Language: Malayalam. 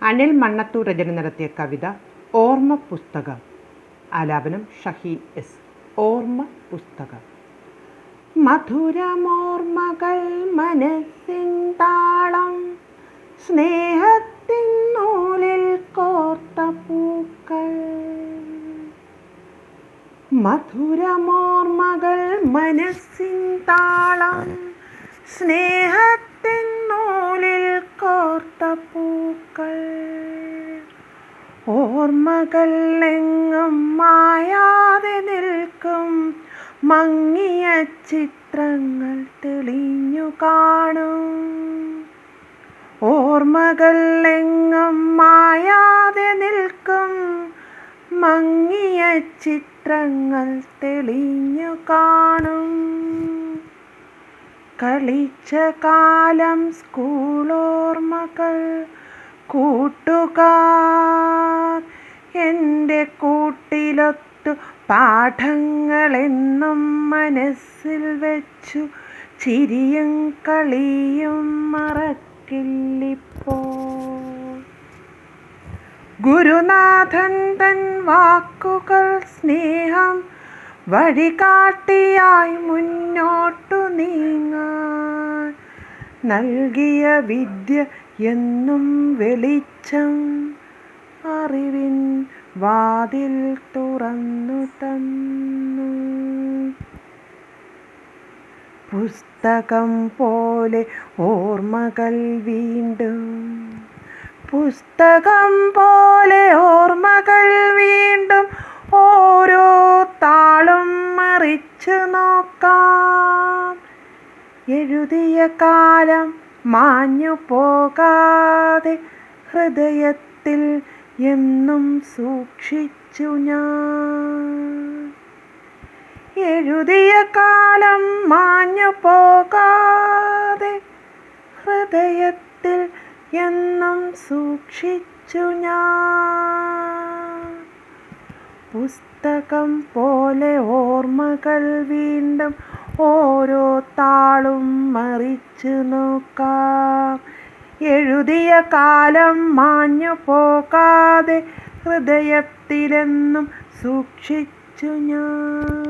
അനിൽ മണ്ണത്തൂർ രചന നടത്തിയ കവിത ഓർമ്മ പുസ്തകം. ആലാപനം ഷഹീൻ എസ്. ഓർമ്മ പുസ്തകം. മധുരമോർമ്മകൾ മനസ്സിൻ താളം, സ്നേഹത്തിൻ നൂലിൽ കോർത്ത പൂക്കൾ. മധുരമോർമ്മകൾ മനസ്സിൻ താളം, സ്നേഹത്തിൻ നൂലിൽ കോർത്ത പൂക്കൾ. ഓർമ്മകൾ എങ്ങും മായാതെ നിൽക്കും, മങ്ങിയ ചിത്രങ്ങൾ തെളിഞ്ഞു കാണും. ഓർമ്മകൾ എങ്ങും മായാതെ നിൽക്കും, മങ്ങിയ ചിത്രങ്ങൾ തെളിഞ്ഞു കാണും. കളിച്ച കാലം, സ്കൂളോർമ്മകൾ, കൂട്ടുകാർ, എൻ്റെ കൂട്ടിലൊത്തു പാഠങ്ങളെന്നും മനസ്സിൽ വെച്ചു. ചിരിയും കളിയും മറക്കില്ലിപ്പോൾ. ഗുരുനാഥൻ തൻ വാക്കുകൾ സ്നേഹം വഴികാട്ടിയായി മുന്നോട്ടു നീങ്ങാൻ നൽകിയ വിദ്യ എന്നും വെളിച്ചം, അറിവിൻ വാതിൽ തുറന്നു തന്നു. പുസ്തകം പോലെ ഓർമ്മകൾ വീണ്ടും, പുസ്തകം പോലെ ഓർമ്മകൾ വീണ്ടും. ഓരോ താളും മറിച്ചു നോക്കാം, എഴുതിയ കാലം മാഞ്ഞു പോകാതെ ഹൃദയത്തിൽ എന്നും സൂക്ഷിച്ചു ഞാൻ. എഴുതിയ കാലം മാഞ്ഞു പോകാതെ ഹൃദയത്തിൽ എന്നും സൂക്ഷിച്ചു ഞാൻ. പുസ്തകം പോലെ ഓർമ്മകൾ വീണ്ടും, ഓരോ താളും മറിച്ചു നോക്കാം, എഴുതിയ കാലം മാഞ്ഞു പോകാതെ ഹൃദയത്തിലെന്നും സൂക്ഷിച്ചു ഞാൻ.